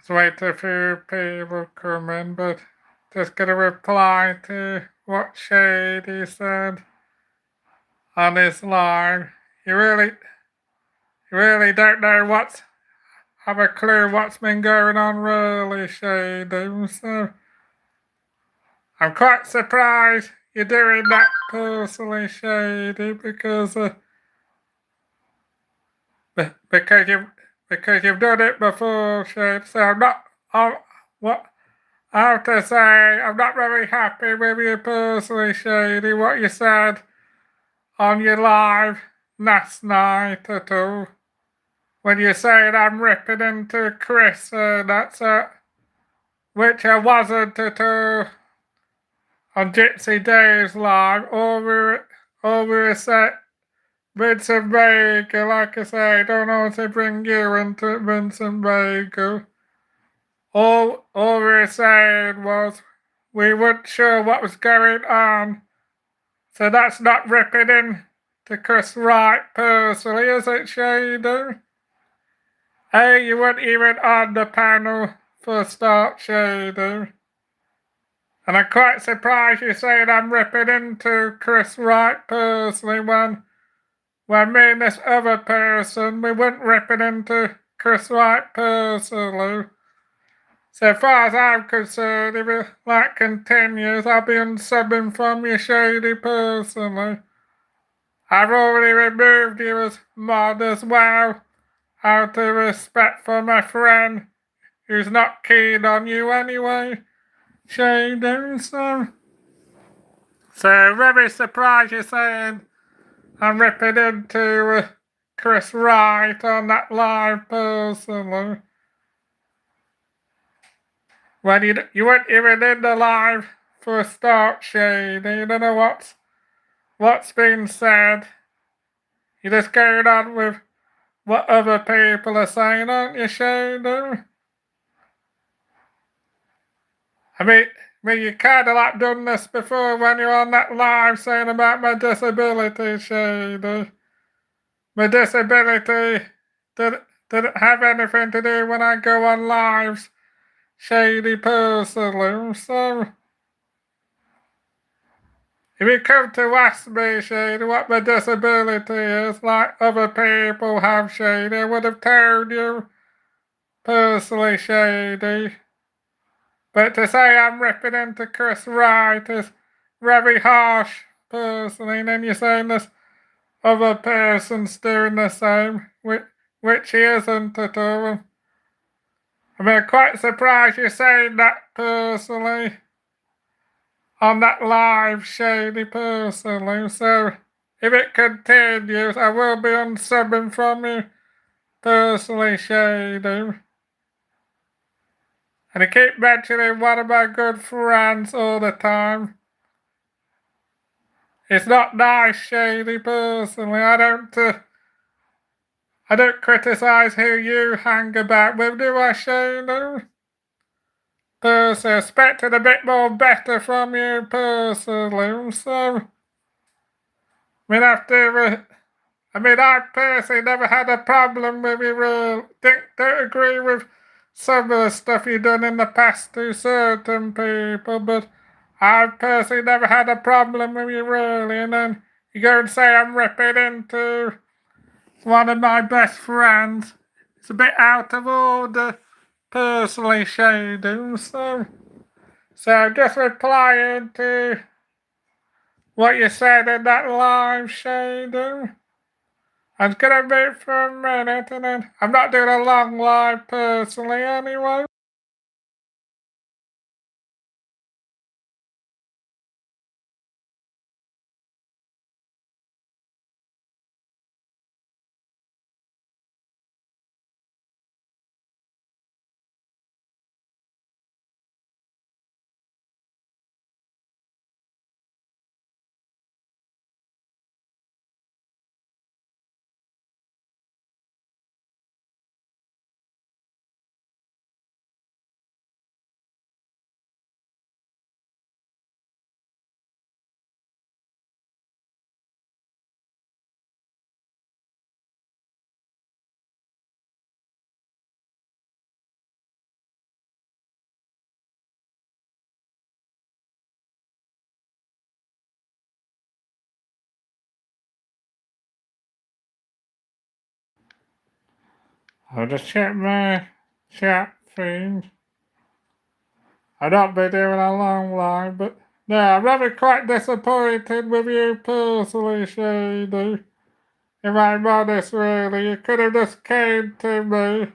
Let's wait till a few people come in, but just gonna reply to what Shady said on his live. You really don't know have a clue what's been going on really, Shady. So I'm quite surprised you're doing that personally, Shady, because you've done it before, Shady. So I'm what I have to say, I'm not very happy with you personally, Shady, what you said on your live last night at all. When you said I'm ripping into Chris, that's which I wasn't at all on Gypsy Days live, all we were set Vincent Vega, like I say, I don't know if they bring you into Vincent Vega. All we were saying was we weren't sure what was going on. So that's not ripping in to Chris Wright personally, is it, Shady? Hey, you weren't even on the panel for a start, Shady. And I'm quite surprised you saying I'm ripping into Chris Wright personally when me and this other person, we weren't ripping into Chris Wright personally. So as far as I'm concerned, if that continues, I'll be unsubbing from you, Shady, personally. I've already removed you as mod as well, out of respect for my friend, who's not keen on you anyway, Shady, So very surprised you're saying I'm ripping into Chris Wright on that live personally. When you weren't even in the live for a start, Shady. You don't know what's been said. You're just going on with what other people are saying, aren't you, Shady? I mean, you kind of like done this before when you're on that live saying about my disability, Shady. My disability didn't have anything to do when I go on lives, Shady, personally. So if you come to ask me, Shady, what my disability is, like other people have, Shady, I would have told you personally, Shady. But to say I'm ripping into Chris Wright is very harsh, personally, and then you're saying this other person's doing the same, which he isn't at all. I mean, I'm quite surprised you're saying that personally on that live, Shady, personally. So if it continues, I will be unsubbing from you personally, Shady. And you keep mentioning one of my good friends all the time. It's not nice, Shady, personally. I don't criticise who you hang about with, do I, Shady? Personally, expected a bit more better from you, personally. So, I personally never had a problem with you, don't agree with some of the stuff you've done in the past to certain people, but I've personally never had a problem with you, really, and then you go and say I'm ripping into one of my best friends. It's a bit out of order, personally, Shady, so I'm just replying to what you said in that live, Shady. I was gonna mute for a minute and then I'm not doing a long live personally anyway. I'll just check my chat feed. I've not been doing a long line, but no, I'm really quite disappointed with you personally, Shady. If I'm honest, really, you could have just came to me,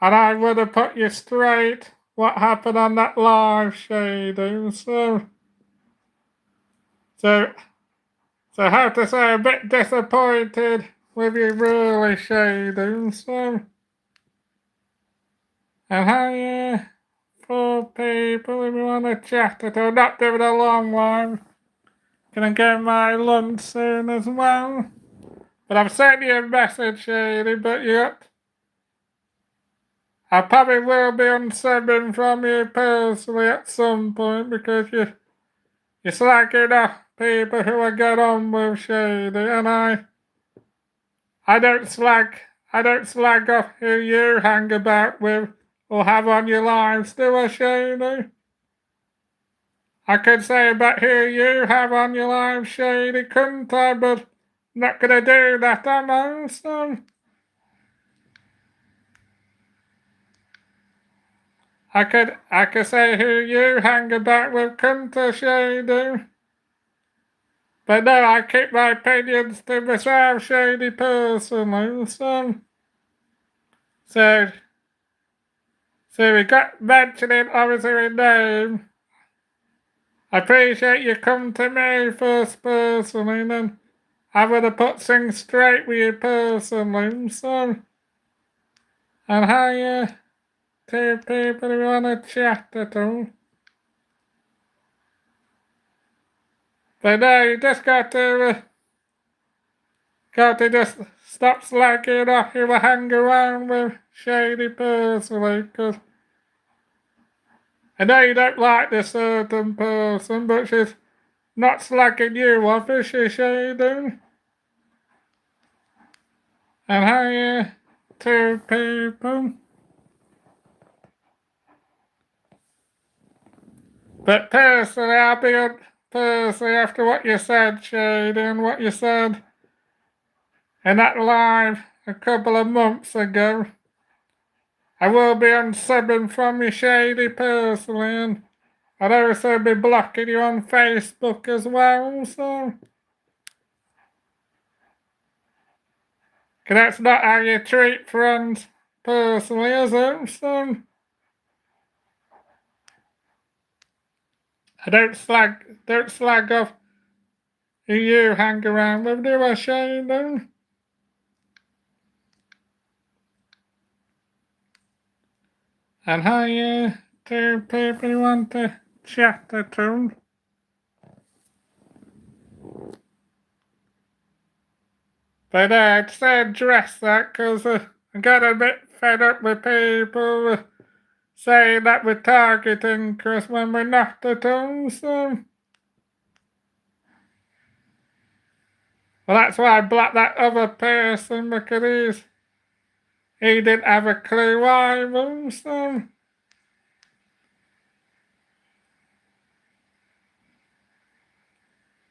and I would have put you straight what happened on that live, Shady. So, so how to say, a bit disappointed with you, really, Shady. And how for people if you want to chat it, I'm not doing a long one. Gonna get my lunch soon as well. But I've sent you a message, Shady, but yet I probably will be unsubbing from you personally at some point because you're slacking off people who I get on with, Shady, and I don't slag off who you hang about with or have on your lives, do I, Shady? I could say about who you have on your live, Shady, couldn't I? But I'm not gonna do that, am I? I could say who you hang about with, couldn't I, Shady? But no, I keep my opinions to myself, Shady, personally. So, so we got mentioning obviously a name. I appreciate you coming to me first personally, and then I would have put things straight with you personally. And how two people who want to chat at all. But no, you just got to just stop slacking off who hang around with Shady personally, because I know you don't like this certain person, but she's not slacking you off, is she, Shady? And how two people. But personally, personally after what you said, Shady, and what you said in that live a couple of months ago, I will be unsubbing from you, Shady, personally, and I'll also be blocking you on Facebook as well, so. 'Cause that's not how you treat friends, personally, is it? So, I don't slag off who you hang around with, do I, Shady? And how two people you want to chat to. But I'd say address that because I got a bit fed up with people saying that we're targeting Chris when we're not at all, so. Well, that's why I blocked that other person because he didn't have a clue either, so.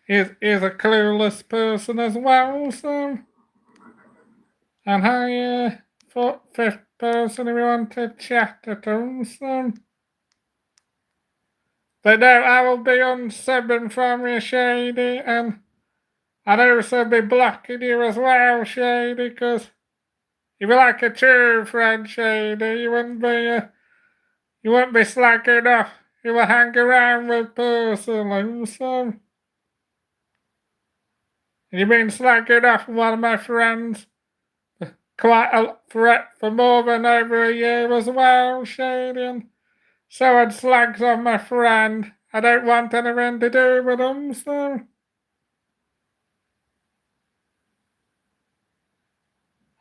He's a clueless person as well, so. And for fifth person if you want to chat at all, so. But no, I will be unsubbing from you, Shady, and I'd also be blocking you as well, Shady, because you'd be like a true friend, Shady. You wouldn't be slacking off. You would hang around with personally, so. You've been slacking off with one of my friends for more than over a year as well, Shady, and someone slags on my friend. I don't want anything to do with them, so.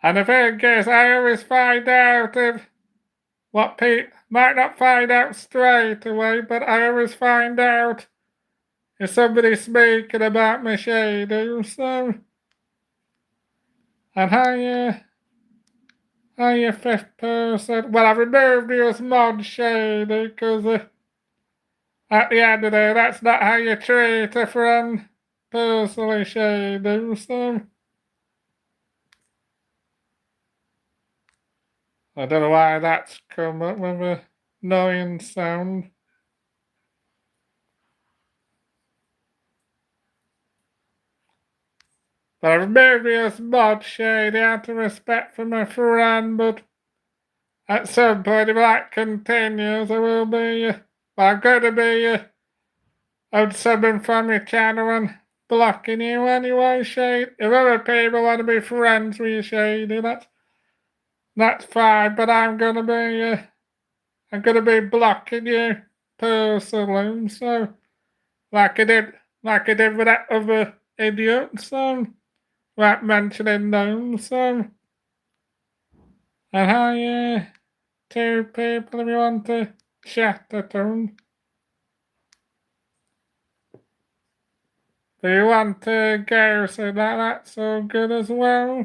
And the thing is, I always find out if what people might not find out straight away, but I always find out if somebody's speaking about me, Shady, so. And how you fifth person? Well, I removed you as mod, Shady, because at the end of the day, that's not how you treat a friend, personally, Shady, so. I don't know why that's come up with a annoying sound. But I've removed you as mod, Shady, out of respect for my friend, but at some point, if that continues, I will be, I'm going to be unsubbing from your channel and blocking you anyway, Shady. If other people want to be friends with you, Shady, that's fine, but I'm going to be blocking you personally, so, like I did with that other idiot, so, without mentioning names, so, and how, two people if you want to chat at them. Do you want to go so that's all good as well?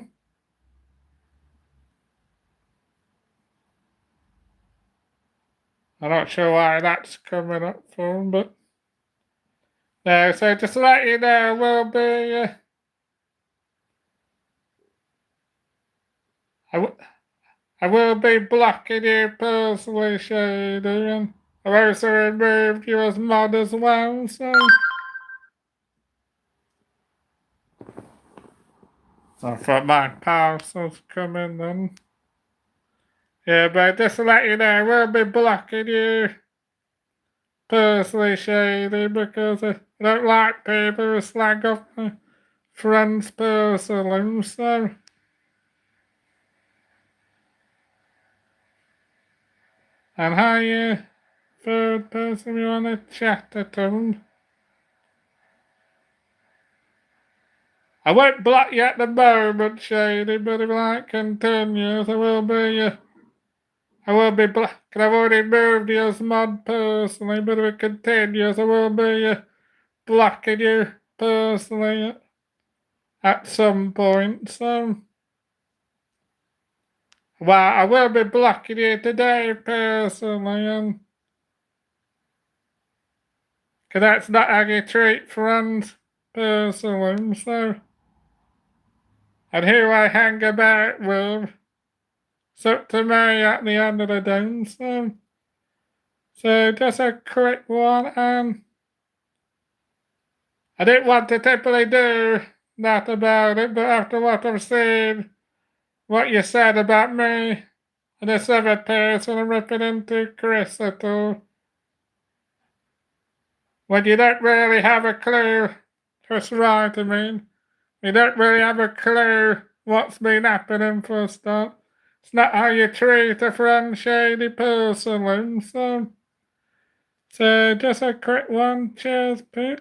I'm not sure why that's coming up for, but no, so just to let you know, we'll be, I will be blocking you personally, Shady, and I've also removed you as mod as well, so. I thought my parcel's coming then. Yeah, but just to let you know, we'll be blocking you personally, Shady, because I don't like people who slag off my friends personally, so. And how you third person you want to chat at them? I won't block you at the moment, Shady, but if that continues, I will be blocking. I've already moved you as mod personally, but if it continues, I will be blocking you personally at some point, so. Well, I will be blocking you today personally, and because that's not how you treat friends personally, so. And who I hang about with, it's up to me at the end of the day, so just a quick one, I didn't want to typically do that about it, but after what I've seen, what you said about me and this other person, I'm ripping into Chris at all. When you don't really have a clue, that's right, I mean, you don't really have a clue what's been happening for a start. It's not how you treat a friend, Shady, personally, so just a quick one. Cheers, Pete.